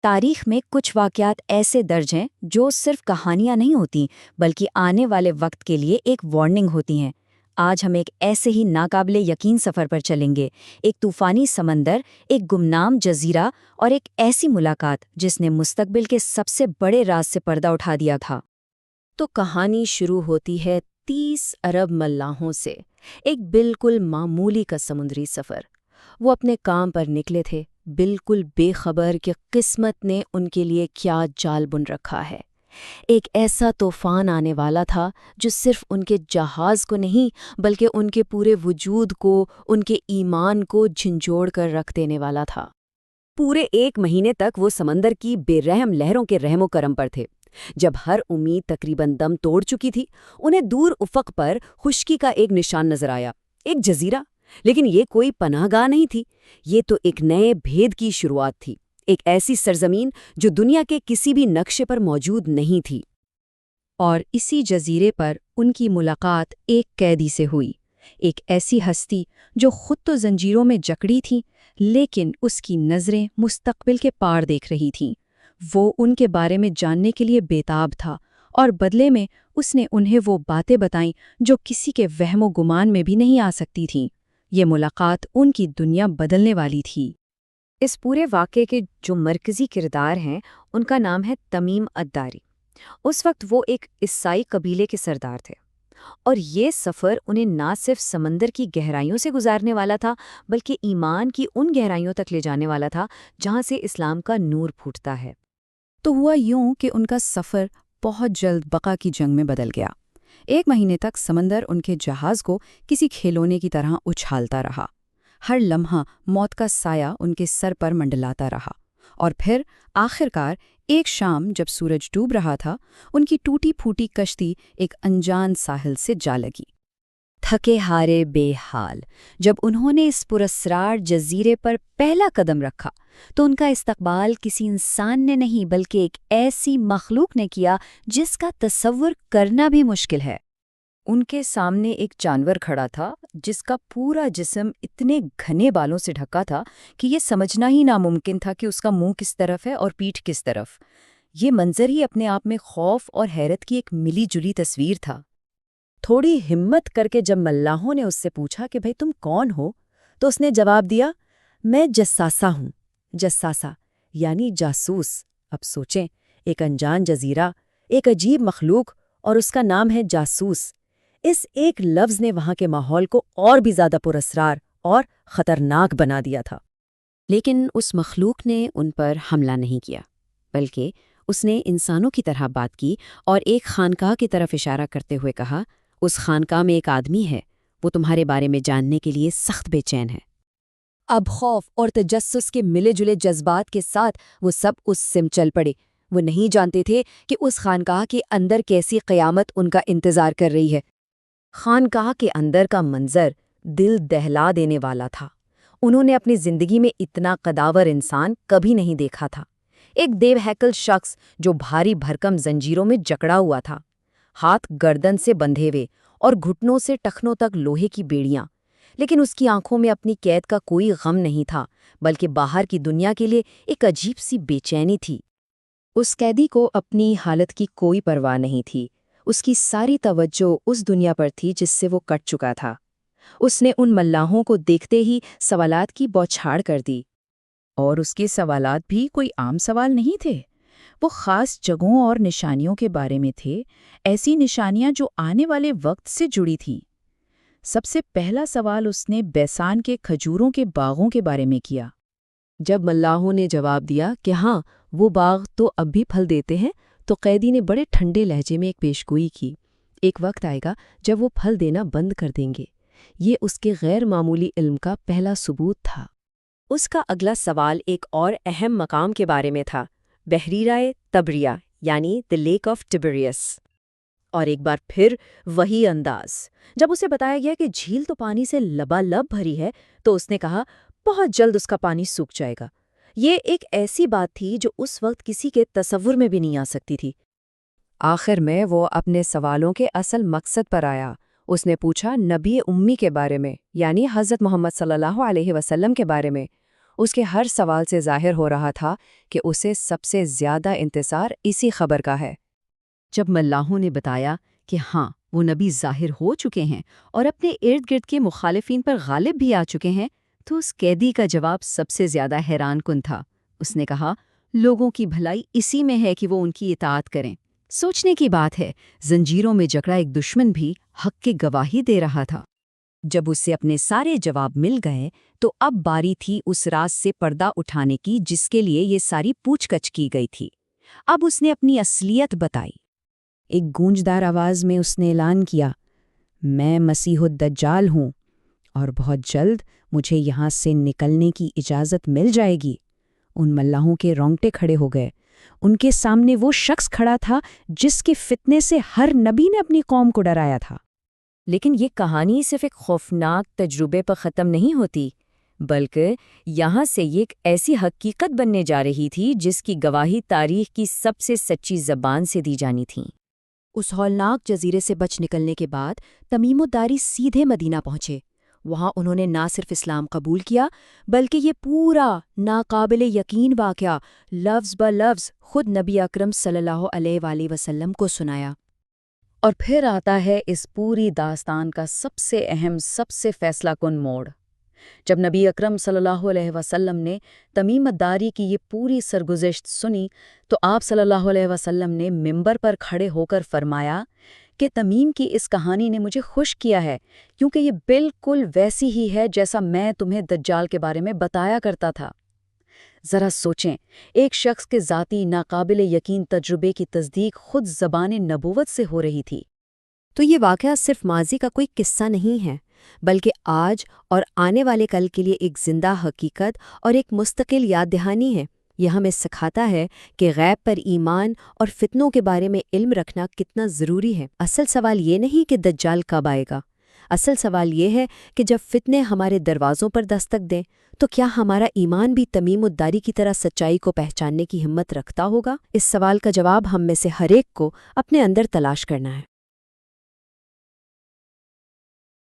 تاریخ میں کچھ واقعات ایسے درج ہیں جو صرف کہانیاں نہیں ہوتی بلکہ آنے والے وقت کے لیے ایک وارننگ ہوتی ہیں۔ آج ہم ایک ایسے ہی ناقابل یقین سفر پر چلیں گے، ایک طوفانی سمندر، ایک گمنام جزیرہ اور ایک ایسی ملاقات جس نے مستقبل کے سب سے بڑے راز سے پردہ اٹھا دیا تھا۔ تو کہانی شروع ہوتی ہے 30 ارب ملاحوں سے، ایک بالکل معمولی کا سمندری سفر۔ وہ اپنے کام پر نکلے تھے، بالکل بے خبر کہ قسمت نے ان کے لیے کیا جال بن رکھا ہے۔ ایک ایسا طوفان آنے والا تھا جو صرف ان کے جہاز کو نہیں بلکہ ان کے پورے وجود کو، ان کے ایمان کو جھنجھوڑ کر رکھ دینے والا تھا۔ پورے 1 مہینے تک وہ سمندر کی بے رحم لہروں کے رحم و کرم پر تھے۔ جب ہر امید تقریباً دم توڑ چکی تھی، انہیں دور افق پر خشکی کا ایک نشان نظر آیا، ایک جزیرہ۔ لیکن یہ کوئی پناہ گاہ نہیں تھی، یہ تو ایک نئے بھید کی شروعات تھی، ایک ایسی سرزمین جو دنیا کے کسی بھی نقشے پر موجود نہیں تھی۔ اور اسی جزیرے پر ان کی ملاقات ایک قیدی سے ہوئی، ایک ایسی ہستی جو خود تو زنجیروں میں جکڑی تھی لیکن اس کی نظریں مستقبل کے پار دیکھ رہی تھیں۔ وہ ان کے بارے میں جاننے کے لیے بےتاب تھا اور بدلے میں اس نے انہیں وہ باتیں بتائیں جو کسی کے وہم و گمان میں بھی نہیں آ سکتی تھیں۔ یہ ملاقات ان کی دنیا بدلنے والی تھی۔ اس پورے واقعے کے جو مرکزی کردار ہیں ان کا نام ہے تمیم الداری۔ اس وقت وہ ایک عیسائی قبیلے کے سردار تھے اور یہ سفر انہیں نہ صرف سمندر کی گہرائیوں سے گزارنے والا تھا بلکہ ایمان کی ان گہرائیوں تک لے جانے والا تھا جہاں سے اسلام کا نور پھوٹتا ہے۔ تو ہوا یوں کہ ان کا سفر بہت جلد بقا کی جنگ میں بدل گیا۔ 1 مہینے تک سمندر ان کے جہاز کو کسی کھلونے کی طرح اچھالتا رہا۔ ہر لمحہ موت کا سایہ ان کے سر پر منڈلاتا رہا، اور پھر آخرکار ایک شام جب سورج ڈوب رہا تھا، ان کی ٹوٹی پھوٹی کشتی ایک انجان ساحل سے جا لگی۔ تھکے ہارے بے حال جب انہوں نے اس پراسرار جزیرے پر پہلا قدم رکھا تو ان کا استقبال کسی انسان نے نہیں بلکہ ایک ایسی مخلوق نے کیا جس کا تصور کرنا بھی مشکل ہے۔ ان کے سامنے ایک جانور کھڑا تھا جس کا پورا جسم اتنے گھنے بالوں سے ڈھکا تھا کہ یہ سمجھنا ہی ناممکن تھا کہ اس کا منہ کس طرف ہے اور پیٹھ کس طرف۔ یہ منظر ہی اپنے آپ میں خوف اور حیرت کی ایک ملی جلی تصویر تھا۔ تھوڑی ہمت کر کے جب ملاحوں نے اس سے پوچھا کہ بھئی تم کون ہو، تو اس نے جواب دیا، میں جساسہ ہوں۔ جساسہ یعنی جاسوس۔ اب سوچیں، ایک انجان جزیرہ، ایک عجیب مخلوق، اور اس کا نام ہے جاسوس۔ اس ایک لفظ نے وہاں کے ماحول کو اور بھی زیادہ پراسرار اور خطرناک بنا دیا تھا۔ لیکن اس مخلوق نے ان پر حملہ نہیں کیا، بلکہ اس نے انسانوں کی طرح بات کی اور ایک خانقاہ کی طرف اشارہ کرتے ہوئے کہا، اس خانقاہ میں ایک آدمی ہے، وہ تمہارے بارے میں جاننے کے لیے سخت بے چین ہے۔ اب خوف اور تجسس کے ملے جلے جذبات کے ساتھ وہ سب اس سمت چل پڑے۔ وہ نہیں جانتے تھے کہ اس خانقاہ کے اندر کیسی قیامت ان کا انتظار کر رہی ہے۔ خانقاہ کے اندر کا منظر دل دہلا دینے والا تھا۔ انہوں نے اپنی زندگی میں اتنا قداور انسان کبھی نہیں دیکھا تھا۔ ایک دیو ہیکل شخص جو بھاری بھرکم زنجیروں میں جکڑا ہوا تھا، ہاتھ گردن سے بندھے ہوئے اور گھٹنوں سے ٹخنوں تک لوہے کی بیڑیاں، لیکن اس کی آنکھوں میں اپنی قید کا کوئی غم نہیں تھا بلکہ باہر کی دنیا کے لیے ایک عجیب سی بے چینی تھی۔ اس قیدی کو اپنی حالت کی کوئی پرواہ نہیں تھی، اس کی ساری توجہ اس دنیا پر تھی جس سے وہ کٹ چکا تھا۔ اس نے ان ملاحوں کو دیکھتے ہی سوالات کی بوچھاڑ کر دی، اور اس کے سوالات بھی کوئی عام سوال نہیں تھے۔ وہ خاص جگہوں اور نشانیوں کے بارے میں تھے، ایسی نشانیاں جو آنے والے وقت سے جڑی تھیں۔ سب سے پہلا سوال اس نے بیسان کے کھجوروں کے باغوں کے بارے میں کیا۔ جب ملاحوں نے جواب دیا کہ ہاں وہ باغ تو اب بھی پھل دیتے ہیں، تو قیدی نے بڑے ٹھنڈے لہجے میں ایک پیشگوئی کی، ایک وقت آئے گا جب وہ پھل دینا بند کر دیں گے۔ یہ اس کے غیر معمولی علم کا پہلا ثبوت تھا۔ اس کا اگلا سوال ایک اور اہم مقام کے بارے میں تھا، بحیرہ طبریہ یعنی دی لیک آف ٹبریس۔ اور ایک بار پھر وہی انداز، جب اسے بتایا گیا کہ جھیل تو پانی سے لبالب بھری ہے، تو اس نے کہا بہت جلد اس کا پانی سوکھ جائے گا۔ یہ ایک ایسی بات تھی جو اس وقت کسی کے تصور میں بھی نہیں آ سکتی تھی۔ آخر میں وہ اپنے سوالوں کے اصل مقصد پر آیا۔ اس نے پوچھا نبی امی کے بارے میں، یعنی حضرت محمد صلی اللہ علیہ وسلم کے بارے میں۔ اس کے ہر سوال سے ظاہر ہو رہا تھا کہ اسے سب سے زیادہ انتظار اسی خبر کا ہے۔ جب ملاحوں نے بتایا کہ ہاں وہ نبی ظاہر ہو چکے ہیں اور اپنے ارد گرد کے مخالفین پر غالب بھی آ چکے ہیں، تو اس قیدی کا جواب سب سے زیادہ حیران کن تھا۔ اس نے کہا، لوگوں کی بھلائی اسی میں ہے کہ وہ ان کی اطاعت کریں۔ سوچنے کی بات ہے، زنجیروں میں جکڑا ایک دشمن بھی حق کی گواہی دے رہا تھا۔ جب اسے اپنے سارے جواب مل گئے تو اب باری تھی اس راز سے پردہ اٹھانے کی جس کے لیے یہ ساری پوچھ گچھ کی گئی تھی۔ اب اس نے اپنی اصلیت بتائی۔ ایک گونجدار آواز میں اس نے اعلان کیا، میں مسیح الدجال ہوں اور بہت جلد مجھے یہاں سے نکلنے کی اجازت مل جائے گی۔ ان ملاحوں کے رونگٹے کھڑے ہو گئے۔ ان کے سامنے وہ شخص کھڑا تھا جس کے فتنے سے ہر نبی نے اپنی قوم کو ڈرایا تھا۔ لیکن یہ کہانی صرف ایک خوفناک تجربے پر ختم نہیں ہوتی، بلکہ یہاں سے یہ ایک ایسی حقیقت بننے جا رہی تھی جس کی گواہی تاریخ کی سب سے سچی زبان سے دی جانی تھی۔ اس ہولناک جزیرے سے بچ نکلنے کے بعد تمیم الداری سیدھے مدینہ پہنچے۔ وہاں انہوں نے نہ صرف اسلام قبول کیا بلکہ یہ پورا ناقابل یقین واقعہ لفظ بہ لفظ خود نبی اکرم صلی اللہ علیہ وآلہ وسلم کو سنایا۔ اور پھر آتا ہے اس پوری داستان کا سب سے اہم، سب سے فیصلہ کن موڑ۔ جب نبی اکرم صلی اللہ علیہ وسلم نے تمیم الداری کی یہ پوری سرگزشت سنی تو آپ صلی اللہ علیہ وسلم نے منبر پر کھڑے ہو کر فرمایا کہ تمیم کی اس کہانی نے مجھے خوش کیا ہے، کیونکہ یہ بالکل ویسی ہی ہے جیسا میں تمہیں دجال کے بارے میں بتایا کرتا تھا۔ ذرا سوچیں، ایک شخص کے ذاتی ناقابل یقین تجربے کی تصدیق خود زبان نبوت سے ہو رہی تھی۔ تو یہ واقعہ صرف ماضی کا کوئی قصہ نہیں ہے، بلکہ آج اور آنے والے کل کے لیے ایک زندہ حقیقت اور ایک مستقل یاد دہانی ہے۔ یہ ہمیں سکھاتا ہے کہ غیب پر ایمان اور فتنوں کے بارے میں علم رکھنا کتنا ضروری ہے۔ اصل سوال یہ نہیں کہ دجال کب آئے گا، اصل سوال یہ ہے کہ جب فتنے ہمارے دروازوں پر دستک دیں تو کیا ہمارا ایمان بھی تمیم الداری کی طرح سچائی کو پہچاننے کی ہمت رکھتا ہوگا؟ اس سوال کا جواب ہم میں سے ہر ایک کو اپنے اندر تلاش کرنا ہے۔